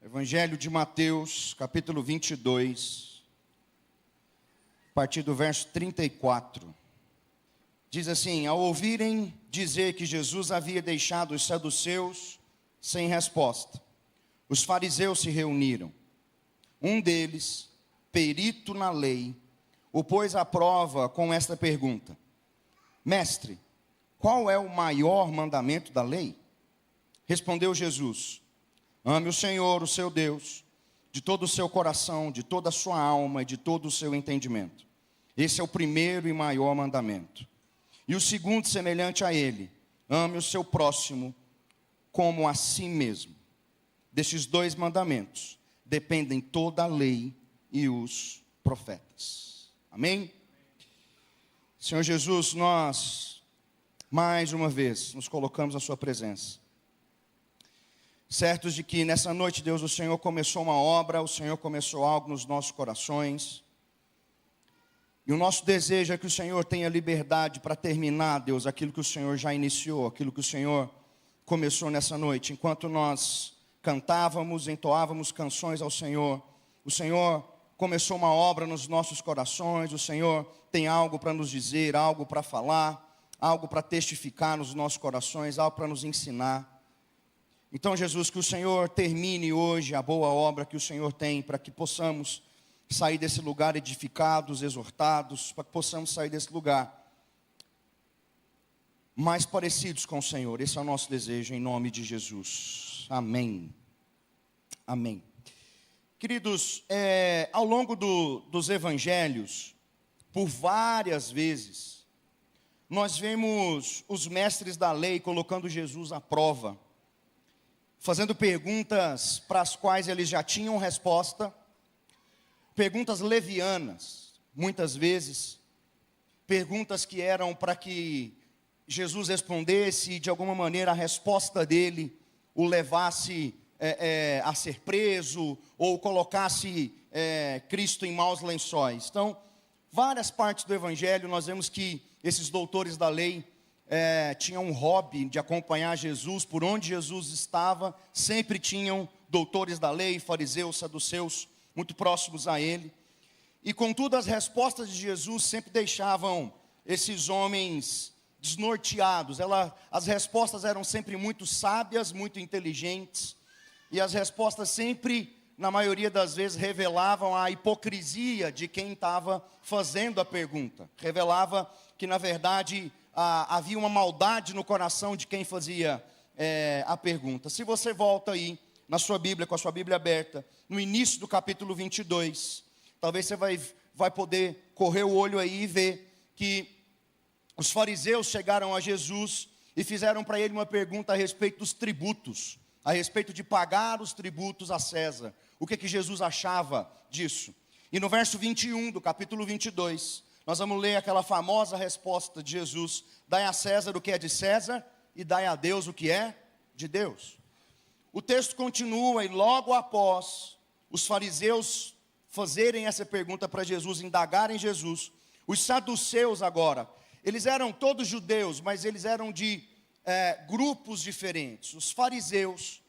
Evangelho de Mateus, capítulo 22, a partir do verso 34. Diz assim: ao ouvirem dizer que Jesus havia deixado os saduceus sem resposta, os fariseus se reuniram. Um deles, perito na lei, o pôs à prova com esta pergunta: Mestre, qual é o maior mandamento da lei? Respondeu Jesus: ame o Senhor, o seu Deus, de todo o seu coração, de toda a sua alma e de todo o seu entendimento. Esse é o primeiro e maior mandamento. E o segundo, semelhante a ele: ame o seu próximo como a si mesmo. Destes dois mandamentos dependem toda a lei e os profetas. Amém? Senhor Jesus, nós, mais uma vez, nos colocamos à sua presença, certos de que nessa noite, Deus, o Senhor começou uma obra, o Senhor começou algo nos nossos corações. E o nosso desejo é que o Senhor tenha liberdade para terminar, Deus, aquilo que o Senhor já iniciou, aquilo que o Senhor começou nessa noite. Enquanto nós cantávamos, entoávamos canções ao Senhor, o Senhor começou uma obra nos nossos corações, o Senhor tem algo para nos dizer, algo para falar, algo para testificar nos nossos corações, algo para nos ensinar. Então, Jesus, que o Senhor termine hoje a boa obra que o Senhor tem, para que possamos sair desse lugar edificados, exortados, para que possamos sair desse lugar mais parecidos com o Senhor. Esse é o nosso desejo, em nome de Jesus. Amém. Amém. Queridos, ao longo dos evangelhos, por várias vezes, nós vemos os mestres da lei colocando Jesus à prova, fazendo perguntas para as quais eles já tinham resposta, perguntas levianas, muitas vezes, perguntas que eram para que Jesus respondesse e de alguma maneira a resposta dele o levasse a ser preso ou colocasse Cristo em maus lençóis. Então, várias partes do Evangelho nós vemos que esses doutores da lei tinham um hobby de acompanhar Jesus. Por onde Jesus estava, sempre tinham doutores da lei, fariseus, saduceus, muito próximos a ele. E contudo, as respostas de Jesus sempre deixavam esses homens desnorteados. As respostas eram sempre muito sábias, muito inteligentes, e as respostas sempre, na maioria das vezes, revelavam a hipocrisia de quem estava fazendo a pergunta. Revelava que, na verdade, havia uma maldade no coração de quem fazia a pergunta. Se você volta aí na sua Bíblia, com a sua Bíblia aberta, no início do capítulo 22, talvez você vai poder correr o olho aí e ver que os fariseus chegaram a Jesus e fizeram para ele uma pergunta a respeito dos tributos, a respeito de pagar os tributos a César. O que Jesus achava disso? E no verso 21 do capítulo 22, nós vamos ler aquela famosa resposta de Jesus: dai a César o que é de César e dai a Deus o que é de Deus. O texto continua e logo após os fariseus fazerem essa pergunta para Jesus, indagarem Jesus, os saduceus agora, eles eram todos judeus, mas eles eram de grupos diferentes. Os fariseus,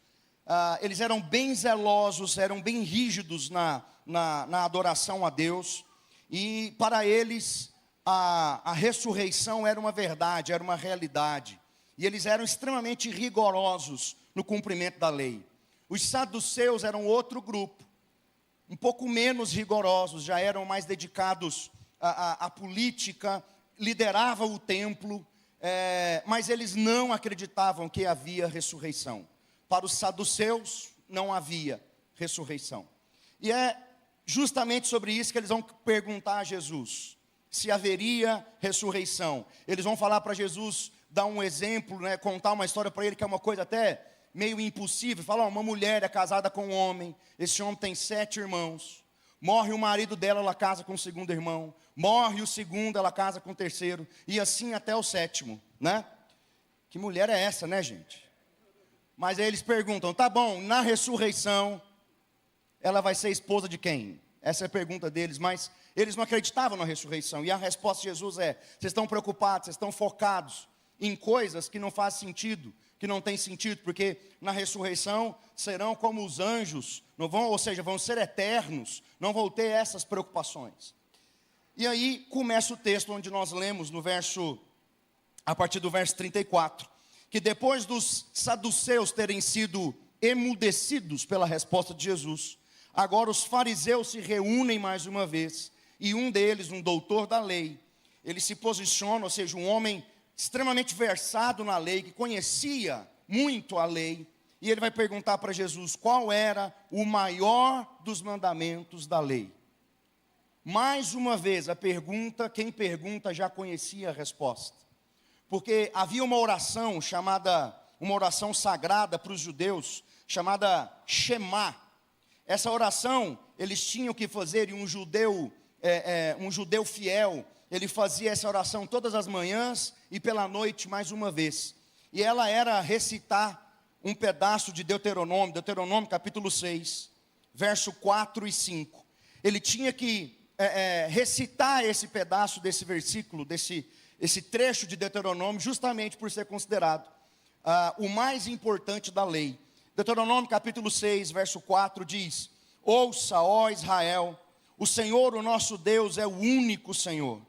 eles eram bem zelosos, eram bem rígidos na adoração a Deus. E para eles, a ressurreição era uma verdade, era uma realidade. E eles eram extremamente rigorosos no cumprimento da lei. Os saduceus eram outro grupo, um pouco menos rigorosos, já eram mais dedicados à política, lideravam o templo, mas eles não acreditavam que havia ressurreição. Para os saduceus, não havia ressurreição. E é justamente sobre isso que eles vão perguntar a Jesus, se haveria ressurreição. Eles vão falar para Jesus, dar um exemplo, contar uma história para ele, que é uma coisa até meio impossível. Falar: uma mulher é casada com um homem, esse homem tem 7 irmãos, morre o marido dela, ela casa com o segundo irmão, morre o segundo, ela casa com o terceiro, e assim até o 7º, né? Que mulher é essa, né, gente? Mas aí eles perguntam: tá bom, na ressurreição ela vai ser esposa de quem? Essa é a pergunta deles, mas eles não acreditavam na ressurreição. E a resposta de Jesus é: vocês estão preocupados, vocês estão focados em coisas que não fazem sentido, que não tem sentido, porque na ressurreição serão como os anjos, não vão, ou seja, vão ser eternos, não vão ter essas preocupações. E aí começa o texto onde nós lemos a partir do verso 34, que depois dos saduceus terem sido emudecidos pela resposta de Jesus, agora os fariseus se reúnem mais uma vez, e um deles, um doutor da lei, ele se posiciona, ou seja, um homem extremamente versado na lei, que conhecia muito a lei, e ele vai perguntar para Jesus qual era o maior dos mandamentos da lei. Mais uma vez, quem pergunta já conhecia a resposta. Porque havia uma oração uma oração sagrada para os judeus, chamada Shema. Essa oração, eles tinham que fazer, e um judeu fiel, ele fazia essa oração todas as manhãs e pela noite mais uma vez. E ela era recitar um pedaço de Deuteronômio capítulo 6, verso 4 e 5. Ele tinha que recitar esse pedaço desse versículo, esse trecho de Deuteronômio, justamente por ser considerado o mais importante da lei. Deuteronômio capítulo 6, verso 4 diz: ouça, ó Israel, o Senhor, o nosso Deus, é o único Senhor.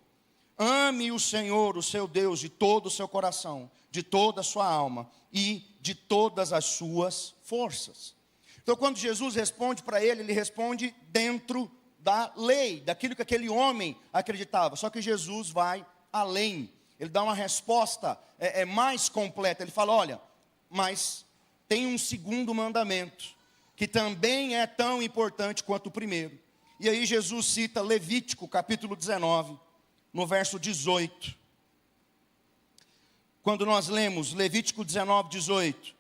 Ame o Senhor, o seu Deus, de todo o seu coração, de toda a sua alma e de todas as suas forças. Então, quando Jesus responde para ele responde dentro da lei, daquilo que aquele homem acreditava. Só que Jesus vai além. Ele dá uma resposta mais completa. Ele fala: olha, mas tem um segundo mandamento, que também é tão importante quanto o primeiro. E aí Jesus cita Levítico capítulo 19, no verso 18. Quando nós lemos Levítico 19, 18: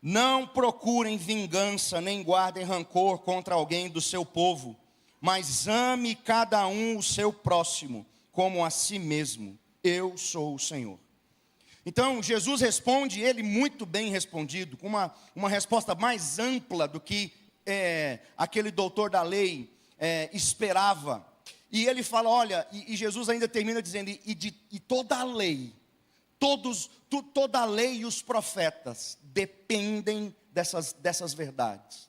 não procurem vingança, nem guardem rancor contra alguém do seu povo, mas ame cada um o seu próximo, como a si mesmo. Eu sou o Senhor. Então, Jesus responde, ele muito bem respondido, com uma resposta mais ampla do que aquele doutor da lei esperava. E ele fala, olha, e Jesus ainda termina dizendo, e toda a lei, toda a lei e os profetas dependem dessas verdades.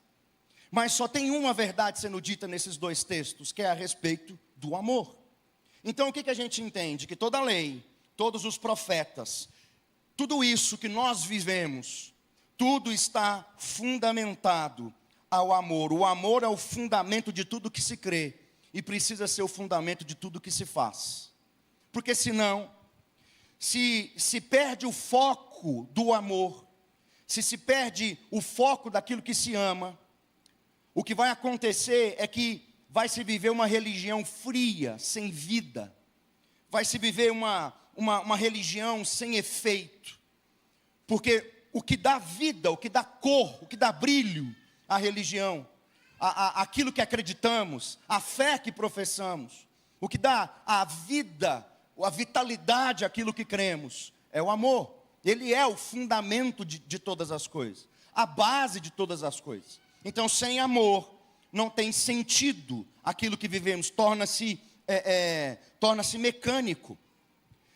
Mas só tem uma verdade sendo dita nesses dois textos, que é a respeito do amor. Então o que a gente entende? Que toda a lei, todos os profetas, tudo isso que nós vivemos, tudo está fundamentado ao amor. O amor é o fundamento de tudo que se crê e precisa ser o fundamento de tudo que se faz. Porque senão, se perde o foco do amor, se perde o foco daquilo que se ama, o que vai acontecer é que vai se viver uma religião fria, sem vida. Vai se viver uma religião sem efeito. Porque o que dá vida, o que dá cor, o que dá brilho à religião, aquilo que acreditamos, a fé que professamos, o que dá a vida, a vitalidade àquilo que cremos, é o amor. Ele é o fundamento de todas as coisas, a base de todas as coisas. Então, sem amor, não tem sentido aquilo que vivemos, torna-se mecânico.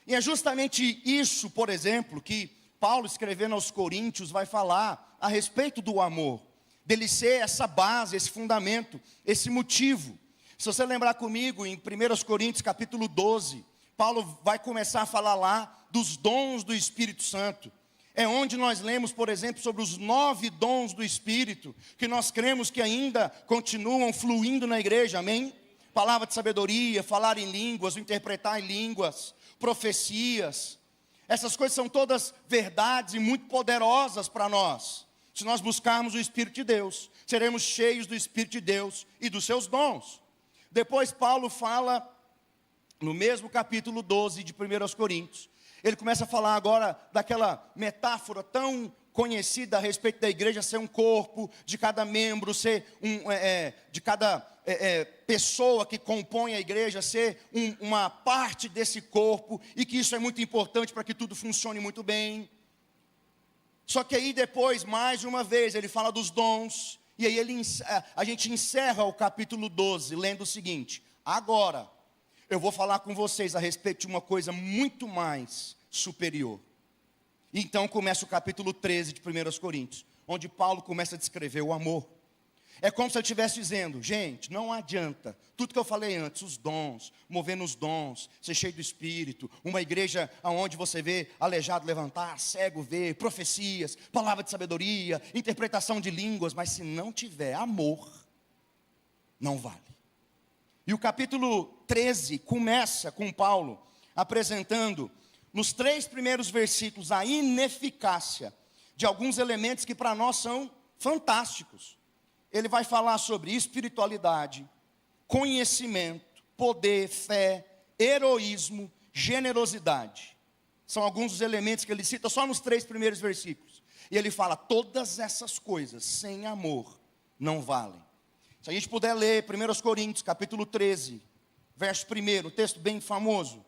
E é justamente isso, por exemplo, que Paulo, escrevendo aos Coríntios, vai falar a respeito do amor, dele ser essa base, esse fundamento, esse motivo. Se você lembrar comigo, em 1 Coríntios capítulo 12, Paulo vai começar a falar lá dos dons do Espírito Santo. É onde nós lemos, por exemplo, sobre os 9 dons do Espírito, que nós cremos que ainda continuam fluindo na igreja, amém? Palavra de sabedoria, falar em línguas, interpretar em línguas, profecias. Essas coisas são todas verdades e muito poderosas para nós. Se nós buscarmos o Espírito de Deus, seremos cheios do Espírito de Deus e dos seus dons. Depois Paulo fala, no mesmo capítulo 12 de 1 Coríntios, ele começa a falar agora daquela metáfora tão conhecida a respeito da igreja ser um corpo, de cada membro ser de cada pessoa que compõe a igreja ser uma parte desse corpo, e que isso é muito importante para que tudo funcione muito bem. Só que aí depois, mais uma vez, ele fala dos dons, e aí a gente encerra o capítulo 12, lendo o seguinte: agora, eu vou falar com vocês a respeito de uma coisa muito mais superior. Então começa o capítulo 13 de 1 Coríntios, onde Paulo começa a descrever o amor. É como se ele estivesse dizendo, gente, não adianta, tudo que eu falei antes, os dons, mover nos dons, ser cheio do Espírito, uma igreja onde você vê aleijado levantar, cego ver, profecias, palavra de sabedoria, interpretação de línguas, mas se não tiver amor, não vale. E o capítulo 13 começa com Paulo apresentando, nos 3 primeiros versículos, a ineficácia de alguns elementos que para nós são fantásticos. Ele vai falar sobre espiritualidade, conhecimento, poder, fé, heroísmo, generosidade. São alguns dos elementos que ele cita só nos 3 primeiros versículos. E ele fala, todas essas coisas sem amor não valem. Se a gente puder ler 1 Coríntios, capítulo 13, verso 1, texto bem famoso.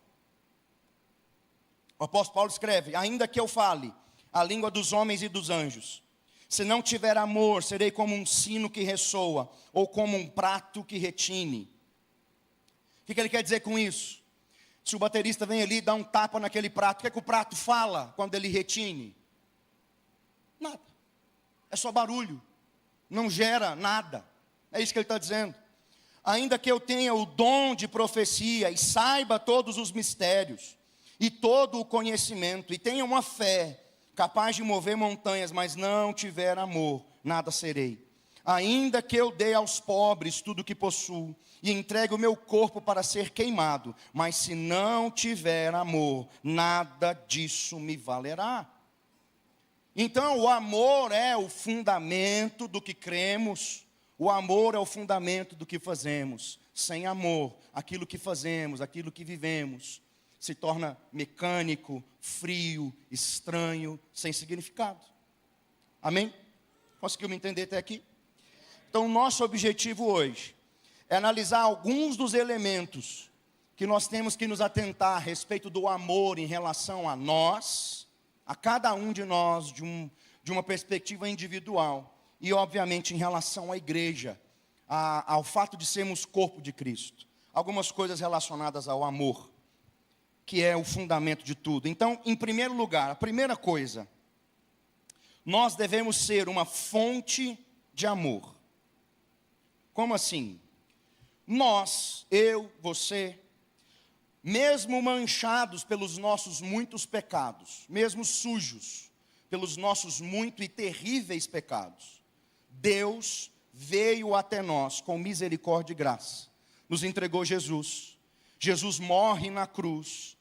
O apóstolo Paulo escreve, ainda que eu fale a língua dos homens e dos anjos, se não tiver amor, serei como um sino que ressoa, ou como um prato que retine. O que ele quer dizer com isso? Se o baterista vem ali e dá um tapa naquele prato, o que é que o prato fala quando ele retine? Nada. É só barulho. Não gera nada. É isso que ele está dizendo. Ainda que eu tenha o dom de profecia e saiba todos os mistérios, e todo o conhecimento, e tenha uma fé capaz de mover montanhas, mas não tiver amor, nada serei. Ainda que eu dê aos pobres tudo o que possuo, e entregue o meu corpo para ser queimado, mas se não tiver amor, nada disso me valerá. Então o amor é o fundamento do que cremos, o amor é o fundamento do que fazemos. Sem amor, aquilo que fazemos, aquilo que vivemos, se torna mecânico, frio, estranho, sem significado. Amém? Conseguiu me entender até aqui? Então, nosso objetivo hoje é analisar alguns dos elementos que nós temos que nos atentar a respeito do amor em relação a nós, a cada um de nós, de uma perspectiva individual, e obviamente em relação à igreja, ao fato de sermos corpo de Cristo. Algumas coisas relacionadas ao amor, que é o fundamento de tudo. Então, em primeiro lugar, a primeira coisa, nós devemos ser uma fonte de amor. Como assim? Nós, eu, você, mesmo manchados pelos nossos muitos pecados, mesmo sujos pelos nossos muito e terríveis pecados, Deus veio até nós com misericórdia e graça, nos entregou Jesus. Jesus morre na cruz,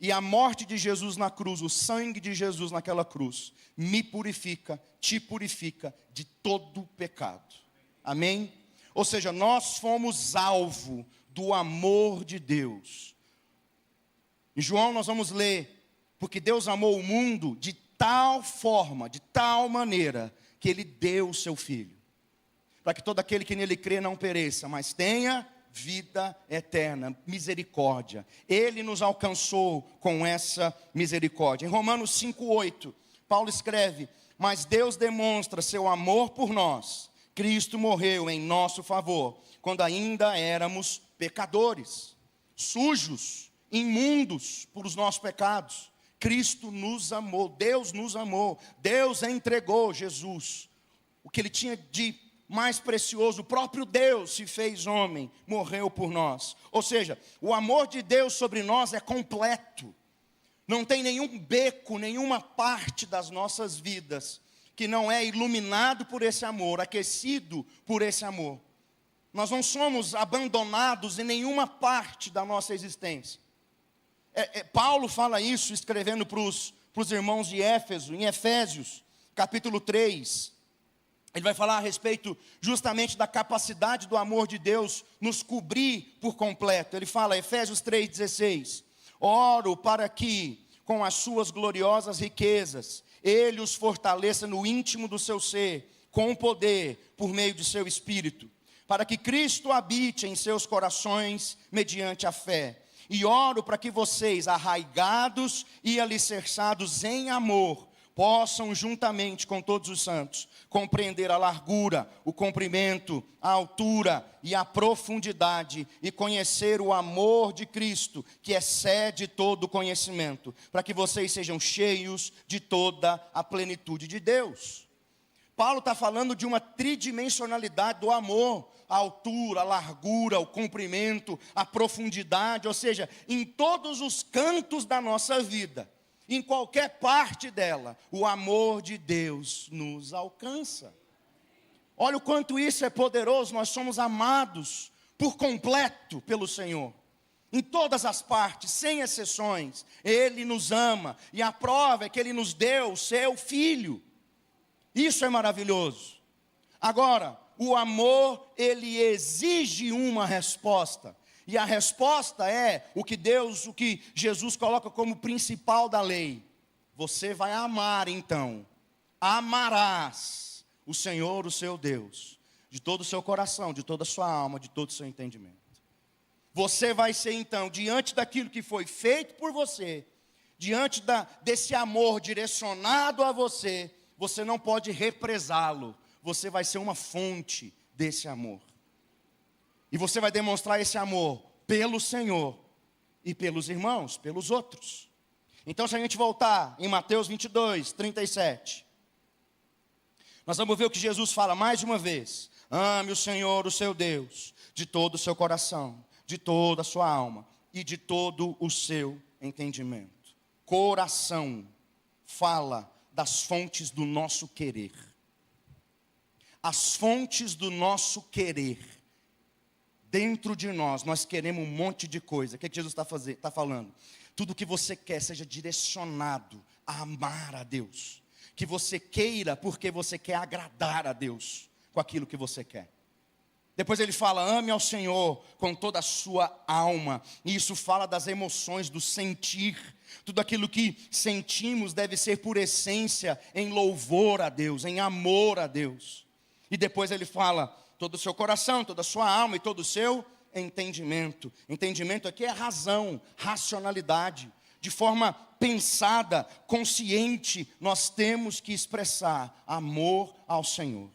e a morte de Jesus na cruz, o sangue de Jesus naquela cruz, me purifica, te purifica de todo pecado. Amém? Ou seja, nós fomos alvo do amor de Deus. Em João nós vamos ler, porque Deus amou o mundo de tal forma, de tal maneira, que Ele deu o seu Filho, para que todo aquele que nele crê não pereça, mas tenha vida eterna, misericórdia. Ele nos alcançou com essa misericórdia. Em Romanos 5:8, Paulo escreve, mas Deus demonstra seu amor por nós. Cristo morreu em nosso favor, quando ainda éramos pecadores, sujos, imundos por os nossos pecados. Cristo nos amou, Deus nos amou, Deus entregou Jesus, o que Ele tinha de mais precioso, o próprio Deus se fez homem, morreu por nós. Ou seja, o amor de Deus sobre nós é completo. Não tem nenhum beco, nenhuma parte das nossas vidas que não é iluminado por esse amor, aquecido por esse amor. Nós não somos abandonados em nenhuma parte da nossa existência. Paulo fala isso escrevendo para os irmãos de Éfeso, em Efésios, capítulo 3. Ele vai falar a respeito justamente da capacidade do amor de Deus nos cobrir por completo. Ele fala, Efésios 3,16. Oro para que, com as suas gloriosas riquezas, Ele os fortaleça no íntimo do seu ser, com poder, por meio de seu Espírito, para que Cristo habite em seus corações, mediante a fé. E oro para que vocês, arraigados e alicerçados em amor, possam juntamente com todos os santos compreender a largura, o comprimento, a altura e a profundidade e conhecer o amor de Cristo, que excede todo o conhecimento, para que vocês sejam cheios de toda a plenitude de Deus. Paulo está falando de uma tridimensionalidade do amor, a altura, a largura, o comprimento, a profundidade, ou seja, em todos os cantos da nossa vida, em qualquer parte dela, o amor de Deus nos alcança. Olha o quanto isso é poderoso, nós somos amados por completo pelo Senhor. Em todas as partes, sem exceções, Ele nos ama, e a prova é que Ele nos deu o seu Filho. Isso é maravilhoso. Agora, o amor, ele exige uma resposta. E a resposta é o que Jesus coloca como principal da lei. Você vai amar então. Amarás o Senhor, o seu Deus, de todo o seu coração, de toda a sua alma, de todo o seu entendimento. Você vai ser então, diante daquilo que foi feito por você, diante desse amor direcionado a você, você não pode represá-lo. Você vai ser uma fonte desse amor. E você vai demonstrar esse amor pelo Senhor e pelos irmãos, pelos outros. Então, se a gente voltar em Mateus 22, 37, nós vamos ver o que Jesus fala mais uma vez. Ame o Senhor, o seu Deus, de todo o seu coração, de toda a sua alma e de todo o seu entendimento. Coração fala das fontes do nosso querer. As fontes do nosso querer. Dentro de nós queremos um monte de coisa. O que Jesus está falando? Tudo que você quer seja direcionado a amar a Deus. Que você queira porque você quer agradar a Deus com aquilo que você quer. Depois ele fala, ame ao Senhor com toda a sua alma. E isso fala das emoções, do sentir. Tudo aquilo que sentimos deve ser por essência em louvor a Deus, em amor a Deus. E depois ele fala, todo o seu coração, toda a sua alma e todo o seu entendimento. Entendimento aqui é razão, racionalidade. De forma pensada, consciente, nós temos que expressar amor ao Senhor.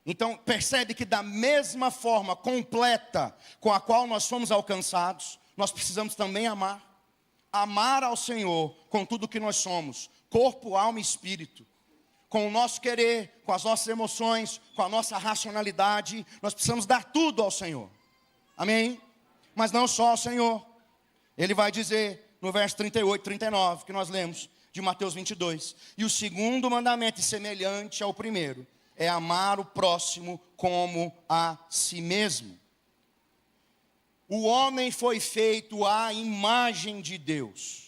Então, percebe que da mesma forma completa com a qual nós fomos alcançados, nós precisamos também amar. Amar ao Senhor com tudo que nós somos, corpo, alma e espírito. Com o nosso querer, com as nossas emoções, com a nossa racionalidade, nós precisamos dar tudo ao Senhor. Amém? Mas não só ao Senhor. Ele vai dizer no verso 38, 39, que nós lemos, de Mateus 22. E o segundo mandamento, semelhante ao primeiro, é amar o próximo como a si mesmo. O homem foi feito à imagem de Deus.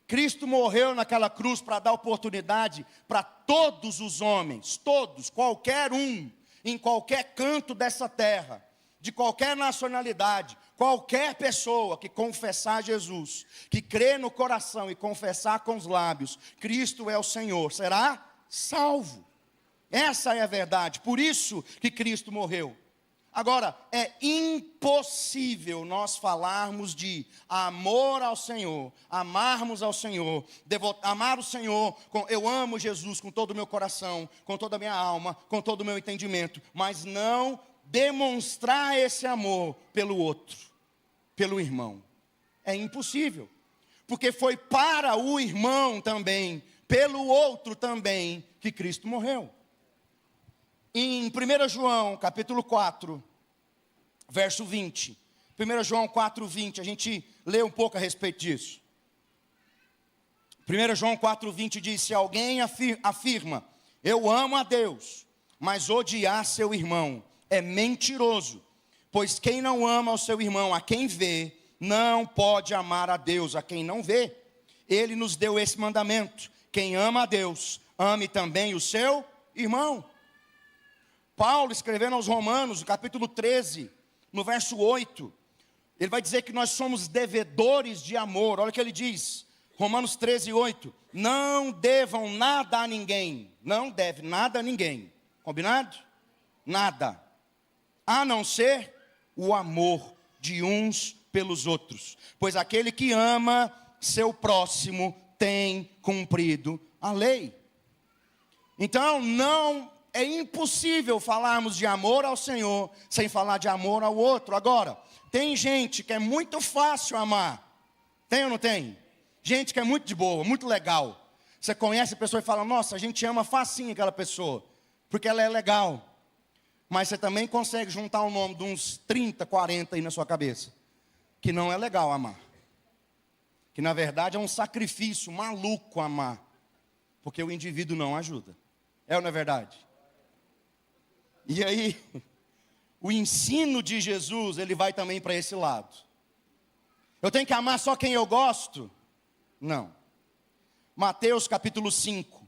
Cristo morreu naquela cruz para dar oportunidade para todos os homens, todos, qualquer um, em qualquer canto dessa terra, de qualquer nacionalidade, qualquer pessoa que confessar Jesus, que crê no coração e confessar com os lábios, Cristo é o Senhor, será salvo. Essa é a verdade, por isso que Cristo morreu. Agora, é impossível nós falarmos de amor ao Senhor, amarmos ao Senhor, amar o Senhor, eu amo Jesus com todo o meu coração, com toda a minha alma, com todo o meu entendimento, mas não demonstrar esse amor pelo outro, pelo irmão. É impossível, porque foi para o irmão também, pelo outro também, que Cristo morreu. Em 1 João, capítulo 4, verso 20. 1 João 4, 20, a gente lê um pouco a respeito disso. 1 João 4, 20 diz, se alguém afirma, eu amo a Deus, mas odiar seu irmão, é mentiroso. Pois quem não ama o seu irmão, a quem vê, não pode amar a Deus, a quem não vê. Ele nos deu esse mandamento, quem ama a Deus, ame também o seu irmão. Paulo, escrevendo aos Romanos, no capítulo 13, no verso 8, ele vai dizer que nós somos devedores de amor. Olha o que ele diz, Romanos 13, 8. Não devam nada a ninguém, não deve nada a ninguém, combinado? Nada, a não ser o amor de uns pelos outros. Pois aquele que ama seu próximo tem cumprido a lei. Então, não é impossível falarmos de amor ao Senhor sem falar de amor ao outro. Agora, tem gente que é muito fácil amar. Tem ou não tem? Gente que é muito de boa, muito legal. Você conhece a pessoa e fala, nossa, a gente ama facinho aquela pessoa, porque ela é legal. Mas você também consegue juntar o nome de uns 30, 40 aí na sua cabeça, que não é legal amar. Que na verdade é um sacrifício maluco amar, porque o indivíduo não ajuda. É ou não é verdade? E aí, o ensino de Jesus, ele vai também para esse lado. Eu tenho que amar só quem eu gosto? Não. Mateus capítulo 5,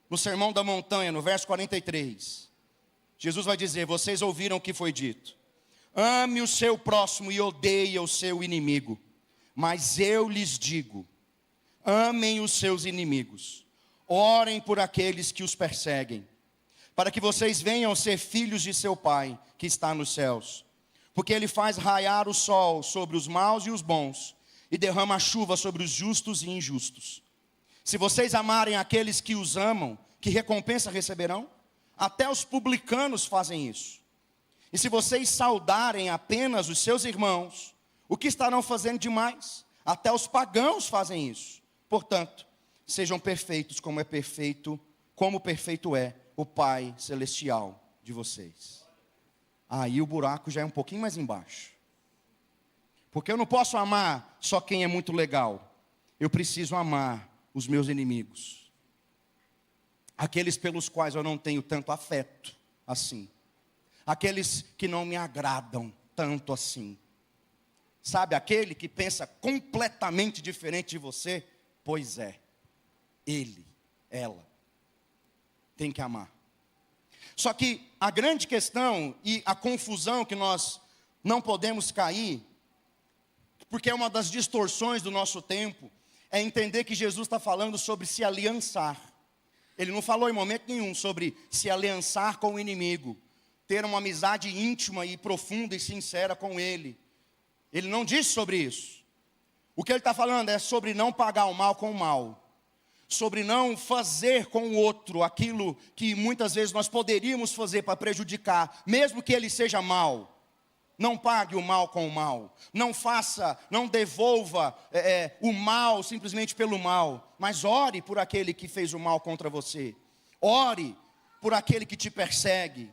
no Sermão da Montanha, no verso 43, Jesus vai dizer, vocês ouviram o que foi dito. Ame o seu próximo e odeie o seu inimigo. Mas eu lhes digo, amem os seus inimigos. Orem por aqueles que os perseguem, para que vocês venham ser filhos de seu Pai, que está nos céus. Porque Ele faz raiar o sol sobre os maus e os bons, e derrama a chuva sobre os justos e injustos. Se vocês amarem aqueles que os amam, que recompensa receberão? Até os publicanos fazem isso. E se vocês saudarem apenas os seus irmãos, o que estarão fazendo demais? Até os pagãos fazem isso. Portanto, sejam perfeitos como perfeito é o Pai Celestial de vocês. Aí o buraco já é um pouquinho mais embaixo. Porque eu não posso amar só quem é muito legal. Eu preciso amar os meus inimigos. Aqueles pelos quais eu não tenho tanto afeto assim. Aqueles que não me agradam tanto assim. Sabe, aquele que pensa completamente diferente de você? Pois é, ele, ela, tem que amar. Só que a grande questão e a confusão que nós não podemos cair, porque é uma das distorções do nosso tempo, é entender que Jesus está falando sobre se aliançar. Ele não falou em momento nenhum sobre se aliançar com o inimigo, ter uma amizade íntima e profunda e sincera com ele. Ele não disse sobre isso. O que ele está falando é sobre não pagar o mal com o mal. Sobre não fazer com o outro aquilo que muitas vezes nós poderíamos fazer para prejudicar, mesmo que ele seja mal. Não pague o mal com o mal. Não faça, não devolva o mal simplesmente pelo mal. Mas ore por aquele que fez o mal contra você. Ore por aquele que te persegue.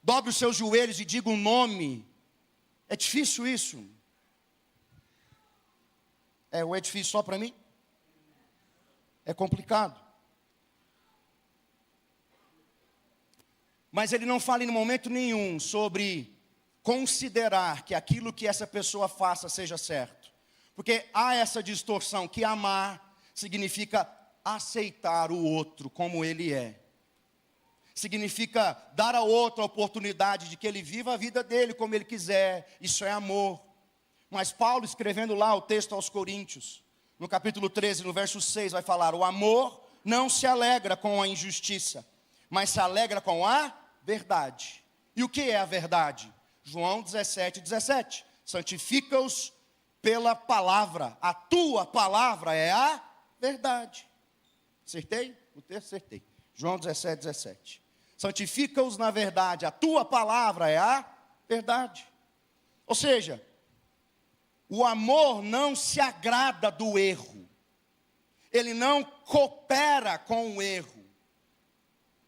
Dobre os seus joelhos e diga um nome. É difícil isso? Ou é difícil só para mim? É complicado. Mas ele não fala em momento nenhum sobre considerar que aquilo que essa pessoa faça seja certo. Porque há essa distorção que amar significa aceitar o outro como ele é. Significa dar ao outro a oportunidade de que ele viva a vida dele como ele quiser. Isso é amor. Mas Paulo, escrevendo lá o texto aos Coríntios, no capítulo 13, no verso 6, vai falar: o amor não se alegra com a injustiça, mas se alegra com a verdade. E o que é a verdade? João 17, 17. Santifica-os pela palavra. A tua palavra é a verdade. Acertei? O texto acertei. João 17, 17. Santifica-os na verdade. A tua palavra é a verdade. Ou seja, o amor não se agrada do erro. Ele não coopera com o erro.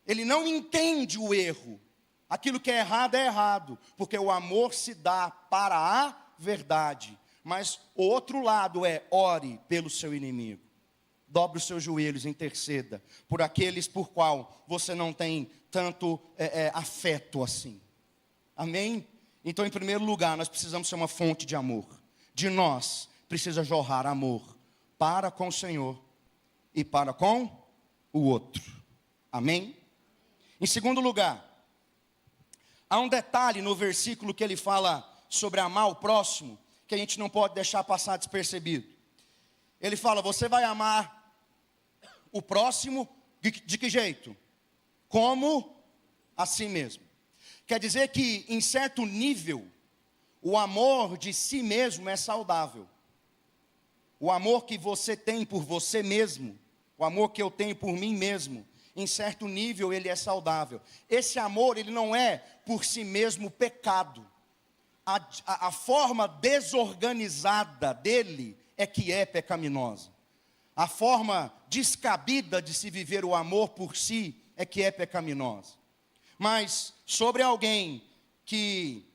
Ele não entende o erro. Aquilo que é errado, porque o amor se dá para a verdade. Mas o outro lado é: ore pelo seu inimigo. Dobre os seus joelhos, interceda por aqueles por qual você não tem tanto afeto assim. Amém? Então, em primeiro lugar, nós precisamos ser uma fonte de amor. De nós precisa jorrar amor para com o Senhor e para com o outro. Amém? Em segundo lugar, há um detalhe no versículo que ele fala sobre amar o próximo, que a gente não pode deixar passar despercebido. Ele fala: você vai amar o próximo de que jeito? Como a si mesmo. Quer dizer que, em certo nível, o amor de si mesmo é saudável. O amor que você tem por você mesmo, o amor que eu tenho por mim mesmo, em certo nível ele é saudável. Esse amor, ele não é por si mesmo pecado. A forma desorganizada dele é que é pecaminosa. A forma descabida de se viver o amor por si é que é pecaminosa. Mas sobre alguém que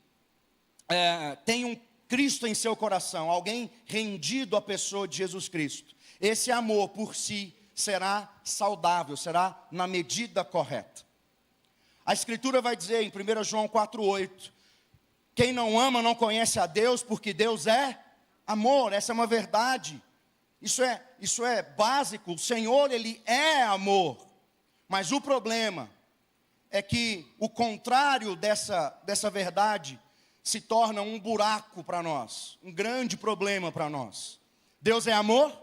tem um Cristo em seu coração, alguém rendido à pessoa de Jesus Cristo, esse amor por si será saudável, será na medida correta. A Escritura vai dizer em 1 João 4,8, quem não ama não conhece a Deus, porque Deus é amor. Essa é uma verdade, isso é básico. O Senhor, Ele é amor, mas o problema é que o contrário dessa verdade se torna um buraco para nós, um grande problema para nós. Deus é amor?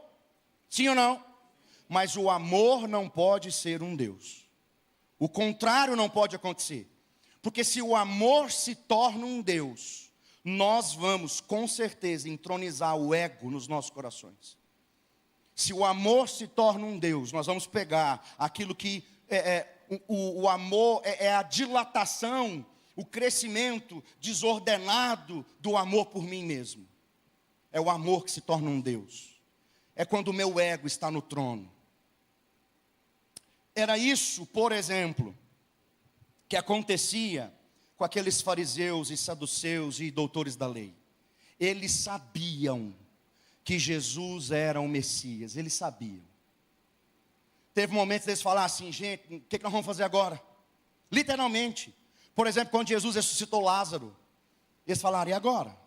Sim ou não? Mas o amor não pode ser um Deus. O contrário não pode acontecer. Porque se o amor se torna um Deus, nós vamos com certeza entronizar o ego nos nossos corações. Se o amor se torna um Deus, nós vamos pegar aquilo que o amor é a dilatação, o crescimento desordenado do amor por mim mesmo. É o amor que se torna um Deus. É quando o meu ego está no trono. Era isso, por exemplo, que acontecia com aqueles fariseus e saduceus e doutores da lei. Eles sabiam que Jesus era o Messias, eles sabiam. Teve momentos deles falar assim, gente, o que nós vamos fazer agora? Literalmente. Por exemplo, quando Jesus ressuscitou Lázaro, eles falaram, e agora?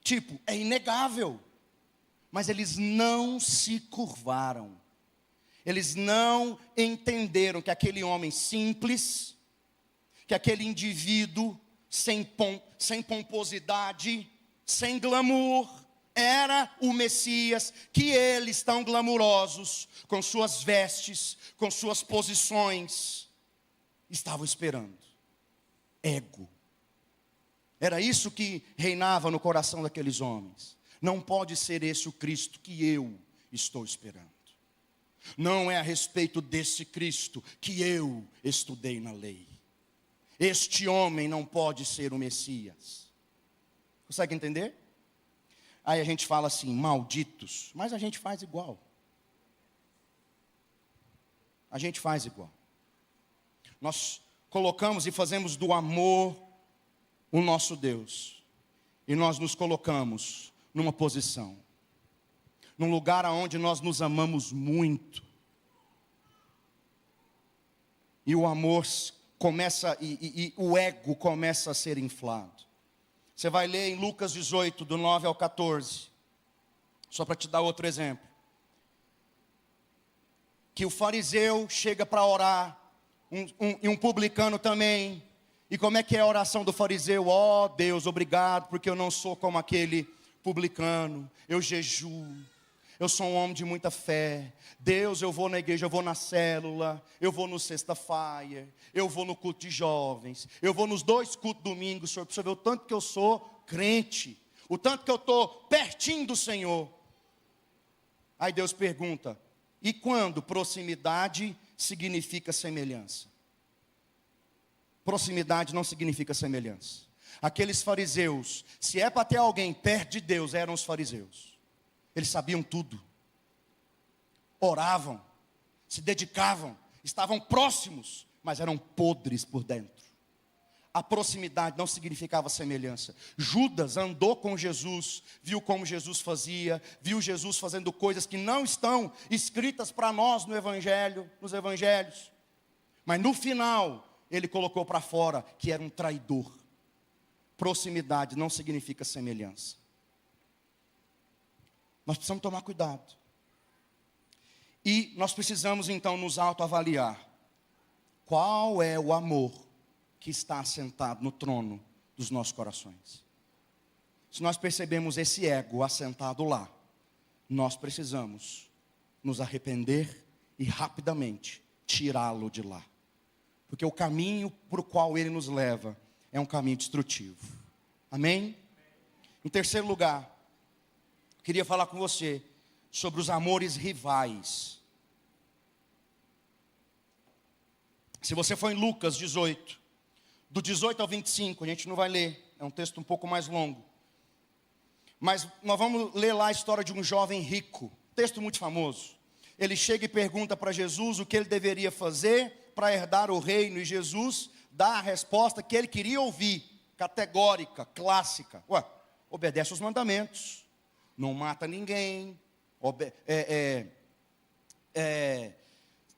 Tipo, é inegável. Mas eles não se curvaram. Eles não entenderam que aquele homem simples, que aquele indivíduo sem pomposidade, sem glamour, era o Messias, que eles tão glamurosos, com suas vestes, com suas posições, estavam esperando. Ego. Era isso que reinava no coração daqueles homens. Não pode ser esse o Cristo que eu estou esperando. Não é a respeito desse Cristo que eu estudei na lei. Este homem não pode ser o Messias. Consegue entender? Aí a gente fala assim, malditos, mas a gente faz igual. A gente faz igual. Nós colocamos e fazemos do amor o nosso Deus. E nós nos colocamos numa posição, num lugar onde nós nos amamos muito. E o amor começa, e o ego começa a ser inflado. Você vai ler em Lucas 18, do 9 ao 14. Só para te dar outro exemplo. Que o fariseu chega para orar, e um publicano também. E como é que é a oração do fariseu? Ó Deus, obrigado, porque eu não sou como aquele publicano. Eu jejuo. Eu sou um homem de muita fé. Deus, eu vou na igreja, eu vou na célula, eu vou no sexta-feira, eu vou no culto de jovens, eu vou nos 2 cultos domingos. Senhor, precisa ver o tanto que eu sou crente, o tanto que eu estou pertinho do Senhor. Aí Deus pergunta, e quando proximidade significa semelhança? Proximidade não significa semelhança. Aqueles fariseus, se é para ter alguém perto de Deus, eram os fariseus. Eles sabiam tudo. Oravam, se dedicavam, estavam próximos, mas eram podres por dentro. A proximidade não significava semelhança. Judas andou com Jesus, viu como Jesus fazia, viu Jesus fazendo coisas que não estão escritas para nós no Evangelho, nos Evangelhos. Mas no final, ele colocou para fora que era um traidor. Proximidade não significa semelhança. Nós precisamos tomar cuidado. E nós precisamos então nos autoavaliar. Qual é o amor que está assentado no trono dos nossos corações? Se nós percebemos esse ego assentado lá, nós precisamos nos arrepender e rapidamente tirá-lo de lá. Porque o caminho para o qual ele nos leva é um caminho destrutivo. Amém? Em terceiro lugar, Queria falar com você sobre os amores rivais. Se você for em Lucas 18, do 18 ao 25, a gente não vai ler, é um texto um pouco mais longo. Mas nós vamos ler lá a história de um jovem rico, texto muito famoso. Ele chega e pergunta para Jesus o que ele deveria fazer para herdar o reino, e Jesus dá a resposta que ele queria ouvir, categórica, clássica. Obedece os mandamentos, não mata ninguém,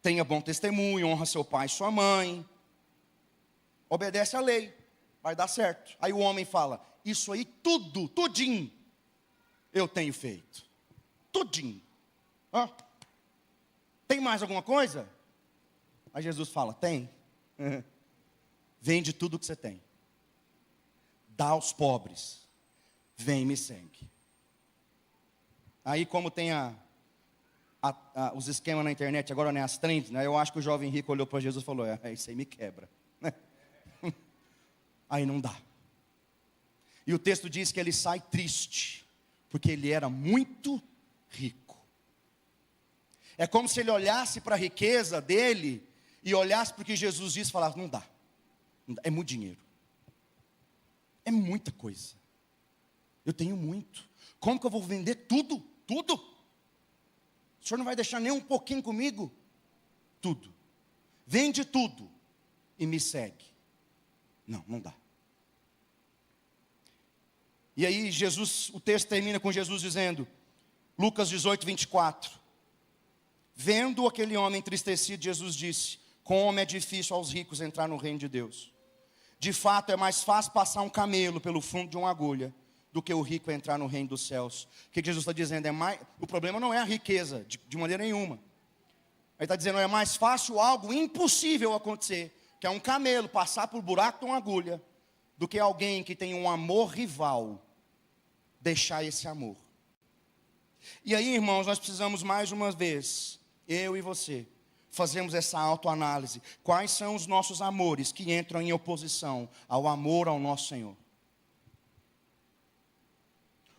tenha bom testemunho, honra seu pai e sua mãe, obedece a lei, vai dar certo. Aí o homem fala, isso aí tudinho, eu tenho feito, tudinho. Tem mais alguma coisa? Aí Jesus fala, tem. Vende tudo que você tem, dá aos pobres, vem e me segue. Aí como tem os esquemas na internet agora, né, as trends, né, eu acho que o jovem rico olhou para Jesus e falou, isso aí me quebra. Aí não dá. E o texto diz que ele sai triste, porque ele era muito rico. É como se ele olhasse para a riqueza dele, e olhasse para o que Jesus disse e falasse, não dá, é muito dinheiro, é muita coisa, eu tenho muito, como que eu vou vender tudo? O senhor não vai deixar nem um pouquinho comigo? Tudo, vende tudo e me segue. Não dá. E aí Jesus, o texto termina com Jesus dizendo, Lucas 18, 24, vendo aquele homem entristecido, Jesus disse, como é difícil aos ricos entrar no reino de Deus. De fato, é mais fácil passar um camelo pelo fundo de uma agulha do que o rico entrar no reino dos céus. O que Jesus está dizendo? O problema não é a riqueza, de maneira nenhuma. Ele está dizendo, é mais fácil algo impossível acontecer, que é um camelo passar por buraco de uma agulha, do que alguém que tem um amor rival, deixar esse amor. E aí, irmãos, nós precisamos mais uma vez, eu e você, fazemos essa autoanálise. Quais são os nossos amores que entram em oposição ao amor ao nosso Senhor?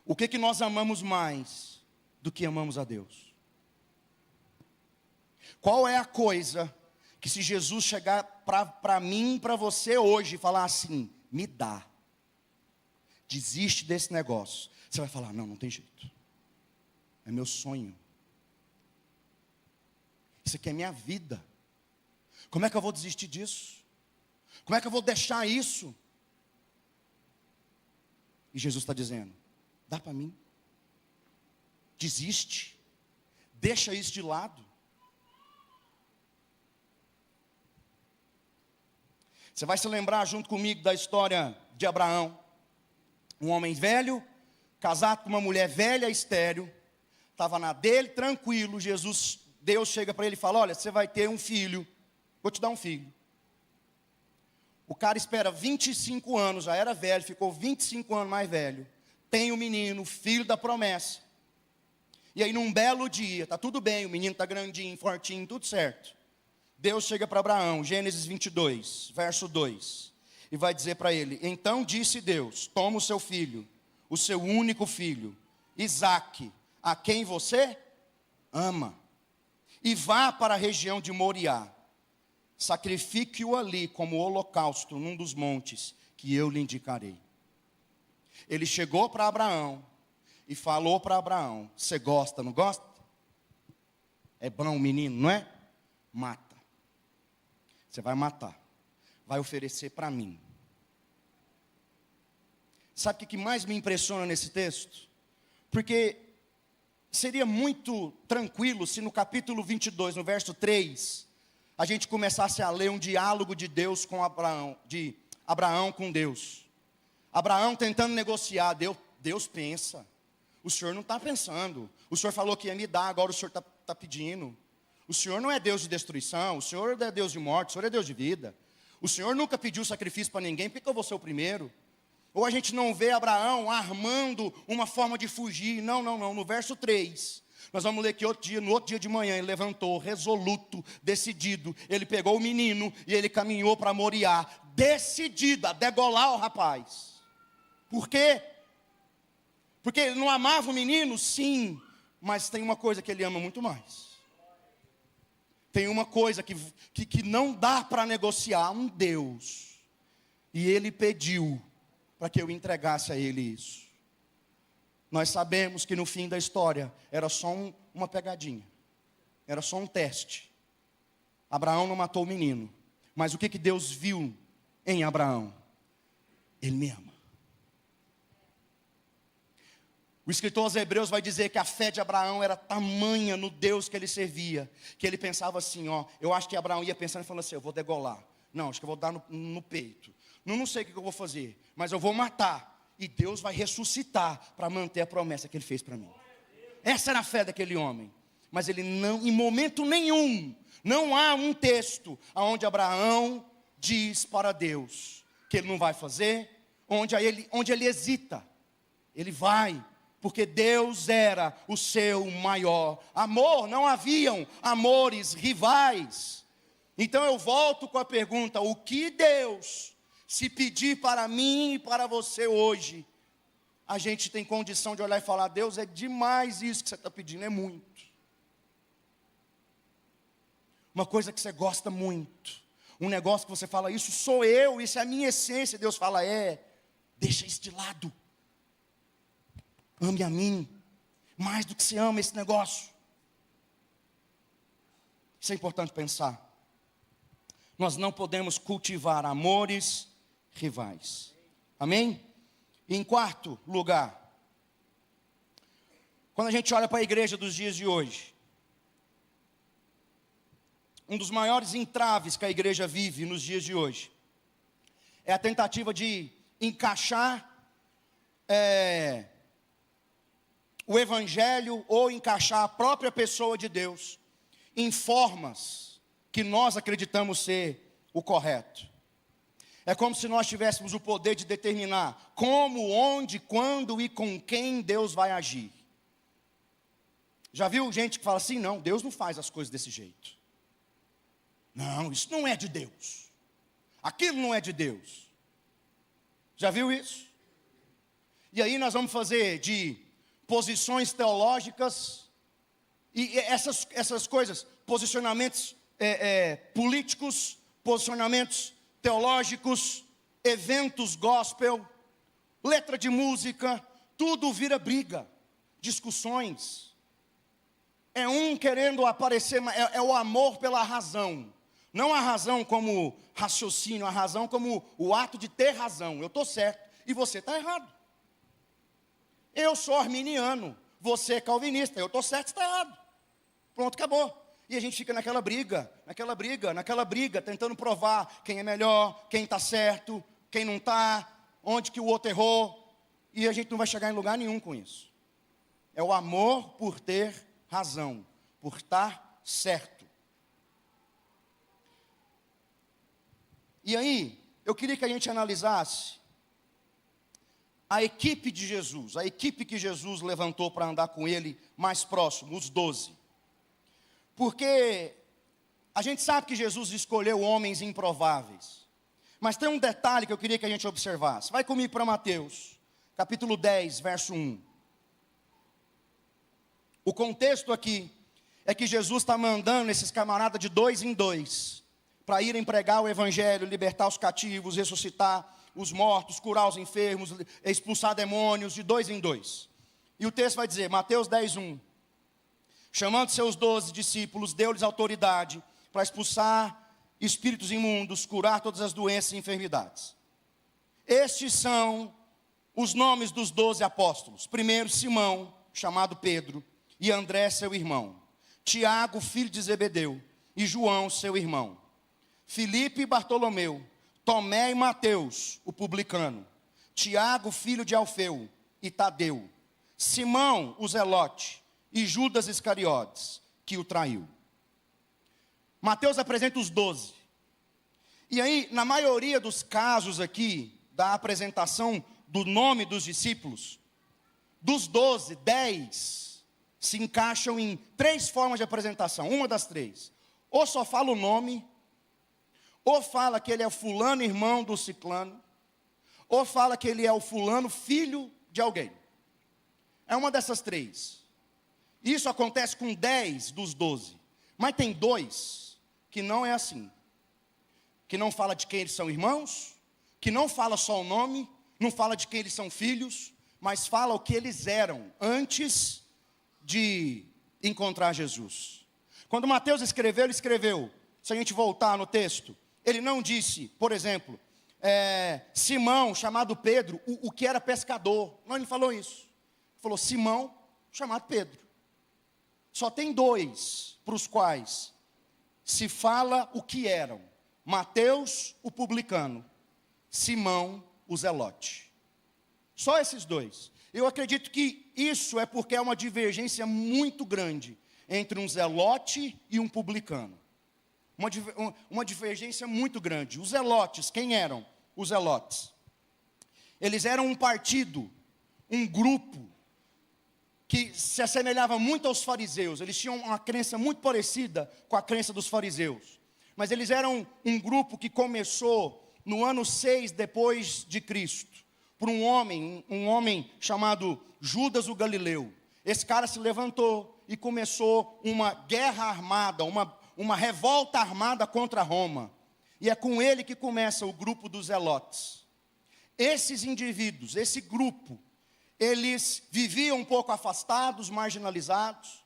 O que nós amamos mais do que amamos a Deus? Qual é a coisa que se Jesus chegar para mim, para você hoje e falar assim, me dá, desiste desse negócio, você vai falar, não tem jeito, é meu sonho, isso aqui é minha vida, como é que eu vou desistir disso? Como é que eu vou deixar isso? E Jesus está dizendo, dá para mim, desiste, deixa isso de lado. Você vai se lembrar junto comigo da história de Abraão, um homem velho, casado com uma mulher velha, estéril, estava na dele, tranquilo. Deus chega para ele e fala, olha, você vai ter um filho, vou te dar um filho. O cara espera 25 anos, já era velho, ficou 25 anos mais velho, tem um menino, filho da promessa. E aí num belo dia, está tudo bem, o menino está grandinho, fortinho, tudo certo. Deus chega para Abraão, Gênesis 22, verso 2, e vai dizer para ele, então disse Deus, toma o seu filho, o seu único filho, Isaque, a quem você ama, e vá para a região de Moriá, sacrifique-o ali como holocausto num dos montes que eu lhe indicarei. Ele chegou para Abraão e falou para Abraão, você gosta, não gosta? É bom o menino, não é? Mata. Você vai matar, vai oferecer para mim. Sabe o que mais me impressiona nesse texto? Porque seria muito tranquilo se no capítulo 22, no verso 3, a gente começasse a ler um diálogo de Deus com Abraão, de Abraão com Deus. Abraão tentando negociar, Deus pensa, o Senhor não está pensando, o Senhor falou que ia me dar, agora o Senhor está pedindo. O Senhor não é Deus de destruição, o Senhor é Deus de morte, o Senhor é Deus de vida. O Senhor nunca pediu sacrifício para ninguém, por que eu vou ser o primeiro? Ou a gente não vê Abraão armando uma forma de fugir, não, no verso 3, nós vamos ler que no outro dia de manhã ele levantou, resoluto, decidido, ele pegou o menino e ele caminhou para Moriá, decidido a degolar o rapaz. Por quê? Porque ele não amava o menino? Sim, mas tem uma coisa que ele ama muito mais. Tem uma coisa que não dá para negociar, um Deus. E ele pediu para que eu entregasse a ele isso. Nós sabemos que no fim da história era só uma pegadinha. Era só um teste. Abraão não matou o menino. Mas o que Deus viu em Abraão? Ele me ama. O escritor aos Hebreus vai dizer que a fé de Abraão era tamanha no Deus que ele servia, que ele pensava assim, eu acho que Abraão ia pensando e falando assim, eu vou degolar. Não, acho que eu vou dar no peito. Não sei o que eu vou fazer, mas eu vou matar. E Deus vai ressuscitar para manter a promessa que ele fez para mim. Essa era a fé daquele homem. Mas ele não, em momento nenhum, não há um texto onde Abraão diz para Deus que ele não vai fazer, onde ele hesita. Ele vai, porque Deus era o seu maior amor. Não haviam amores rivais. Então eu volto com a pergunta, o que Deus, se pedir para mim e para você hoje, a gente tem condição de olhar e falar, Deus, é demais isso que você está pedindo, é muito. Uma coisa que você gosta muito, um negócio que você fala, isso sou eu, isso é a minha essência. Deus fala, deixa isso de lado. Ame a mim, mais do que você ama esse negócio. Isso é importante pensar. Nós não podemos cultivar amores rivais. Amém? E em quarto lugar, quando a gente olha para a igreja dos dias de hoje, um dos maiores entraves que a igreja vive nos dias de hoje é a tentativa de encaixar o evangelho ou encaixar a própria pessoa de Deus em formas que nós acreditamos ser o correto. É como se nós tivéssemos o poder de determinar como, onde, quando e com quem Deus vai agir. Já viu gente que fala assim, não, Deus não faz as coisas desse jeito. Não, isso não é de Deus. Aquilo não é de Deus. Já viu isso? E aí nós vamos fazer de posições teológicas e essas coisas, posicionamentos políticos, posicionamentos teológicos, eventos gospel, letra de música, tudo vira briga, discussões. É um querendo aparecer, é o amor pela razão. Não a razão como raciocínio, a razão como o ato de ter razão. Eu estou certo e você está errado. Eu sou arminiano, você é calvinista, eu estou certo e está errado. Pronto, acabou. E a gente fica naquela briga, tentando provar quem é melhor, quem está certo, quem não está, onde que o outro errou. E a gente não vai chegar em lugar nenhum com isso. É o amor por ter razão, por estar certo. E aí, eu queria que a gente analisasse a equipe de Jesus, a equipe que Jesus levantou para andar com ele mais próximo, os 12. Porque a gente sabe que Jesus escolheu homens improváveis. Mas tem um detalhe que eu queria que a gente observasse. Vai comigo para Mateus, capítulo 10, verso 1. O contexto aqui é que Jesus está mandando esses camaradas de 2 em 2 para irem pregar o evangelho, libertar os cativos, ressuscitar os mortos, curar os enfermos, expulsar demônios, de 2 em 2. E o texto vai dizer, Mateus 10, 1. Chamando seus 12 discípulos, deu-lhes autoridade para expulsar espíritos imundos, curar todas as doenças e enfermidades. Estes são os nomes dos 12 apóstolos. Primeiro, Simão, chamado Pedro, e André, seu irmão. Tiago, filho de Zebedeu, e João, seu irmão. Filipe e Bartolomeu, Tomé e Mateus, o publicano. Tiago, filho de Alfeu, e Tadeu. Simão, o Zelote, e Judas Iscariotes, que o traiu. Mateus apresenta os 12. E aí, na maioria dos casos aqui, da apresentação do nome dos discípulos, dos 12, 10 se encaixam em 3 formas de apresentação, uma das 3. Ou só fala o nome, ou fala que ele é o fulano irmão do ciclano, ou fala que ele é o fulano filho de alguém. É uma dessas três. Isso acontece com 10 dos 12. Mas tem 2 que não é assim. Que não fala de quem eles são irmãos, que não fala só o nome, não fala de quem eles são filhos, mas fala o que eles eram antes de encontrar Jesus. Quando Mateus escreveu, ele escreveu, se a gente voltar no texto, ele não disse, por exemplo, Simão, chamado Pedro, o que era pescador. Não, ele falou isso. Ele falou Simão, chamado Pedro. Só tem 2 para os quais se fala o que eram. Mateus, o publicano. Simão, o zelote. Só esses 2. Eu acredito que isso é porque é uma divergência muito grande entre um zelote e um publicano. Uma divergência muito grande. Os zelotes, quem eram os zelotes? Eles eram um partido, um grupo, que se assemelhava muito aos fariseus. Eles tinham uma crença muito parecida com a crença dos fariseus. Mas eles eram um grupo que começou no ano 6 depois de Cristo, por um homem chamado Judas o Galileu. Esse cara se levantou e começou uma guerra armada, uma revolta armada contra Roma. E é com ele que começa o grupo dos zelotes. Esses indivíduos, esse grupo, eles viviam um pouco afastados, marginalizados.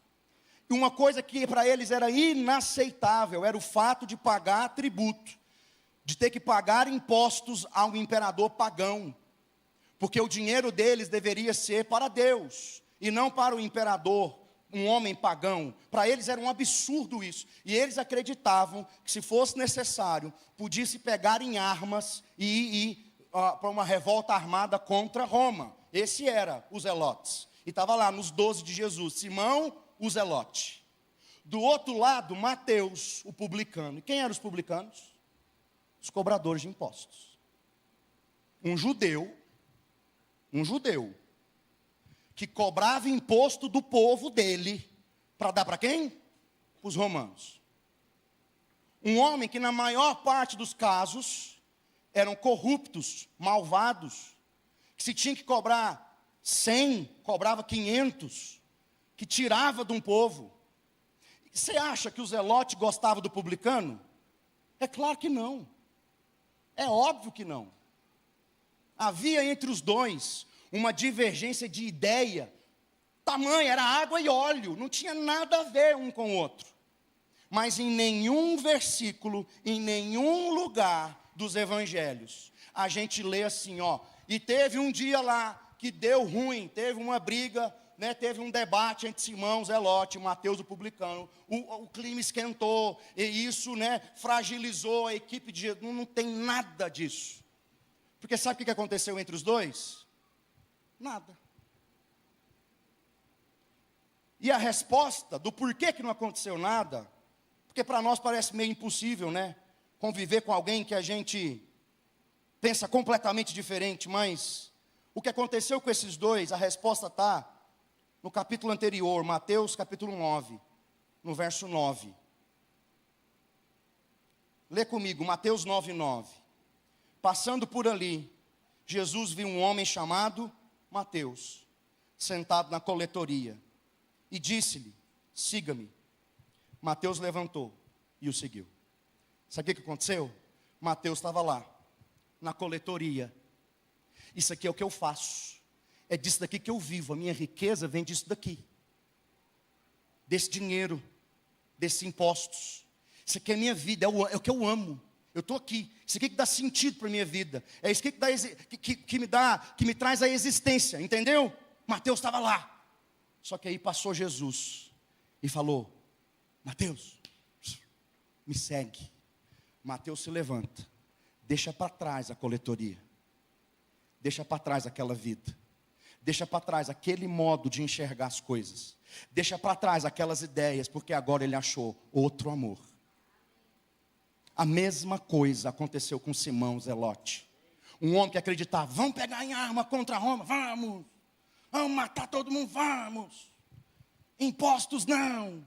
E uma coisa que para eles era inaceitável era o fato de pagar tributo, de ter que pagar impostos ao imperador pagão. Porque o dinheiro deles deveria ser para Deus e não para o imperador, um homem pagão. Para eles era um absurdo isso. E eles acreditavam que se fosse necessário, podia se pegar em armas e ir para uma revolta armada contra Roma. Esse era os zelotes. E estava lá nos 12 de Jesus, Simão, o zelote. Do outro lado, Mateus, o publicano. E quem eram os publicanos? Os cobradores de impostos. Um judeu, que cobrava imposto do povo dele, para dar para quem? Para os romanos. Um homem que na maior parte dos casos, eram corruptos, malvados, que se tinha que cobrar 100, cobrava 500, que tirava de um povo. Você acha que o zelote gostava do publicano? É claro que não. É óbvio que não. Havia entre os dois uma divergência de ideia, tamanha, era água e óleo, não tinha nada a ver um com o outro. Mas em nenhum versículo, em nenhum lugar dos evangelhos, a gente lê assim, e teve um dia lá que deu ruim, teve uma briga, né, teve um debate entre Simão, Zelote, Mateus, o publicano, o clima esquentou, e isso, né, fragilizou a equipe de Jesus. Não tem nada disso. Porque sabe o que aconteceu entre os dois? Nada. E a resposta do porquê que não aconteceu nada, porque para nós parece meio impossível, né? Conviver com alguém que a gente pensa completamente diferente, mas o que aconteceu com esses dois, a resposta está no capítulo anterior, Mateus capítulo 9, no verso 9. Lê comigo, Mateus 9, 9. Passando por ali, Jesus viu um homem chamado Mateus, sentado na coletoria, e disse-lhe, siga-me. Mateus levantou e o seguiu. Sabe o que aconteceu? Mateus estava lá, na coletoria. Isso aqui é o que eu faço. É disso daqui que eu vivo. A minha riqueza vem disso daqui. Desse dinheiro, desses impostos. Isso aqui é a minha vida, é o que eu amo. Eu estou aqui. Isso aqui que dá sentido para a minha vida. É isso que me traz a existência. Entendeu? Mateus estava lá. Só que aí passou Jesus e falou, Mateus, me segue. Mateus se levanta. Deixa para trás a coletoria. Deixa para trás aquela vida. Deixa para trás aquele modo de enxergar as coisas. Deixa para trás aquelas ideias, porque agora ele achou outro amor. A mesma coisa aconteceu com Simão Zelote. Um homem que acreditava, vamos pegar em arma contra Roma, vamos matar todo mundo, vamos. Impostos não.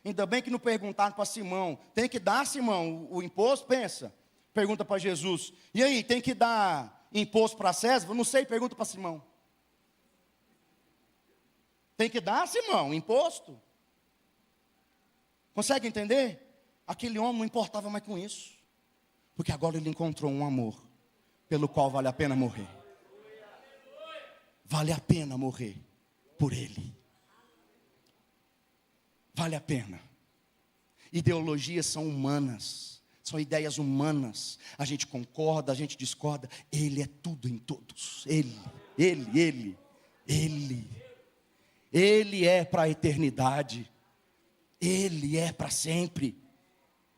Ainda bem que não perguntaram para Simão, tem que dar, Simão, o imposto? Pensa. Pergunta para Jesus, e aí, tem que dar imposto para César? Não sei, pergunta para Simão. Tem que dar, Simão, imposto. Consegue entender? Aquele homem não importava mais com isso. Porque agora ele encontrou um amor pelo qual vale a pena morrer. Vale a pena morrer por ele. Vale a pena. Ideologias são humanas, são ideias humanas. A gente concorda, a gente discorda. Ele é tudo em todos. Ele é para a eternidade. Ele é para sempre.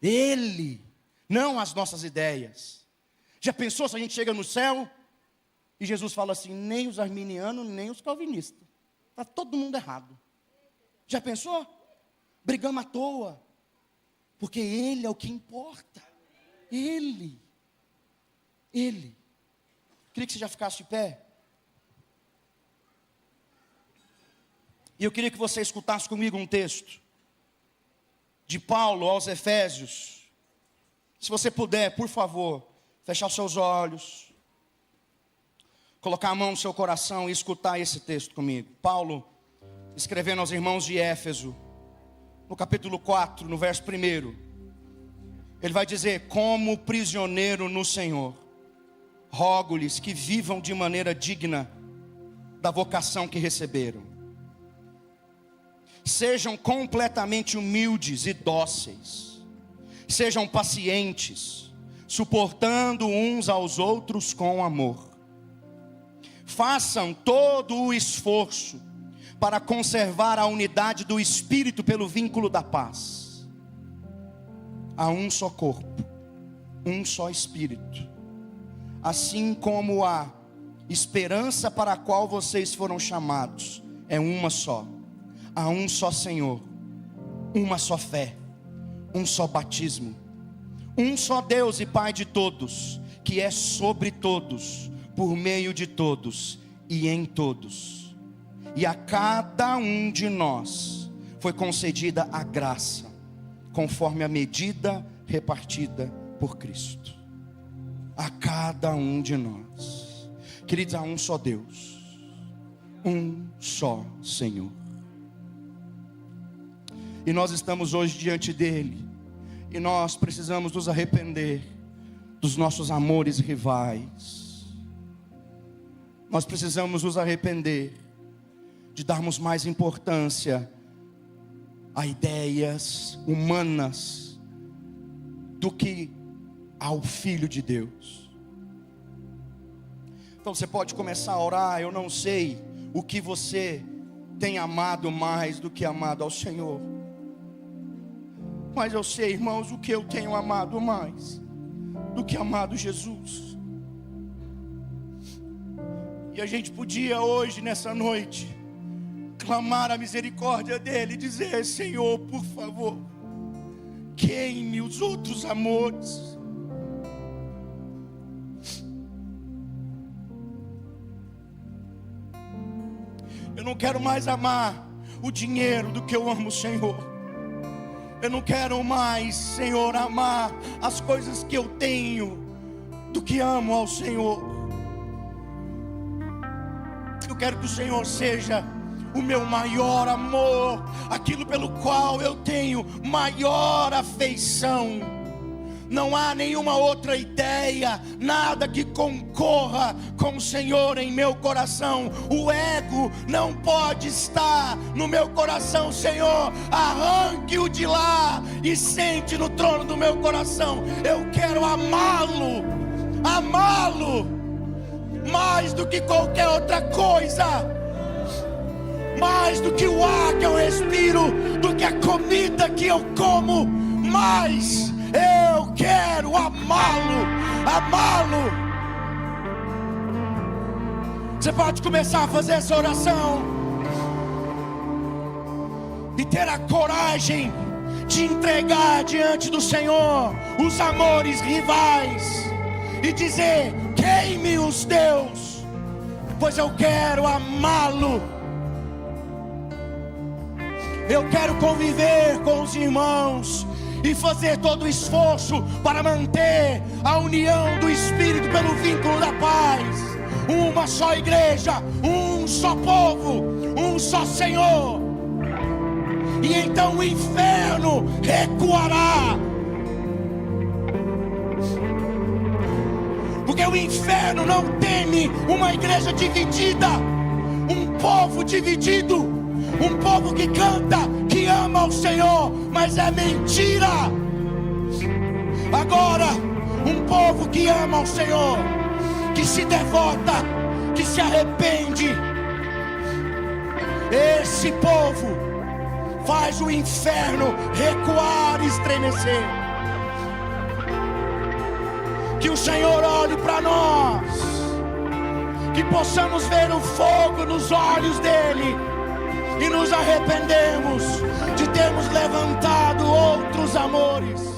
Ele, não as nossas ideias. Já pensou se a gente chega no céu e Jesus fala assim: nem os arminianos, nem os calvinistas. Está todo mundo errado. Já pensou? Brigamos à toa. Porque Ele é o que importa. Ele. Queria que você já ficasse de pé. E eu queria que você escutasse comigo um texto de Paulo aos Efésios. Se você puder, por favor, fechar os seus olhos, colocar a mão no seu coração e escutar esse texto comigo. Paulo, escrevendo aos irmãos de Éfeso, no capítulo 4, no verso 1, ele vai dizer: como prisioneiro no Senhor, rogo-lhes que vivam de maneira digna da vocação que receberam. Sejam completamente humildes e dóceis. Sejam pacientes, suportando uns aos outros com amor. Façam todo o esforço para conservar a unidade do Espírito pelo vínculo da paz. Há um só corpo, um só Espírito. Assim como a esperança para a qual vocês foram chamados é uma só. Há um só Senhor, uma só fé, um só batismo, um só Deus e Pai de todos, que é sobre todos, por meio de todos e em todos. E a cada um de nós foi concedida a graça, conforme a medida repartida por Cristo. A cada um de nós. Queridos, há um só Deus, um só Senhor. E nós estamos hoje diante dele. E nós precisamos nos arrepender dos nossos amores rivais. Nós precisamos nos arrepender de darmos mais importância a ideias humanas do que ao Filho de Deus. Então você pode começar a orar. Eu não sei o que você tem amado mais do que amado ao Senhor. Mas eu sei, irmãos, o que eu tenho amado mais do que amado Jesus. E a gente podia hoje, nessa noite, clamar a misericórdia dele e dizer: Senhor, por favor, queime os outros amores. Eu não quero mais amar o dinheiro do que eu amo o Senhor. Eu não quero mais, Senhor, amar as coisas que eu tenho do que amo ao Senhor. Eu quero que o Senhor seja o meu maior amor, aquilo pelo qual eu tenho maior afeição. Não há nenhuma outra ideia, nada que concorra com o Senhor em meu coração. O ego não pode estar no meu coração. Senhor, arranque-o de lá e sente no trono do meu coração. Eu quero amá-lo, amá-lo mais do que qualquer outra coisa, mais do que o ar que eu respiro, do que a comida que eu como, mais eu quero amá-lo, amá-lo. Você pode começar a fazer essa oração e ter a coragem de entregar diante do Senhor os amores rivais e dizer: queime-os, Deus, pois eu quero amá-lo. Eu quero conviver com os irmãos e fazer todo o esforço para manter a união do Espírito pelo vínculo da paz. uma só igreja, um só povo, um só Senhor. E então o inferno recuará. Porque o inferno não teme uma igreja dividida, um povo dividido, um povo que canta, que ama o Senhor, mas é mentira. Agora, um povo que ama o Senhor, que se devota, que se arrepende, esse povo faz o inferno recuar e estremecer. Que o Senhor olhe para nós, que possamos ver o fogo nos olhos dele e nos arrependemos de termos levantado outros amores.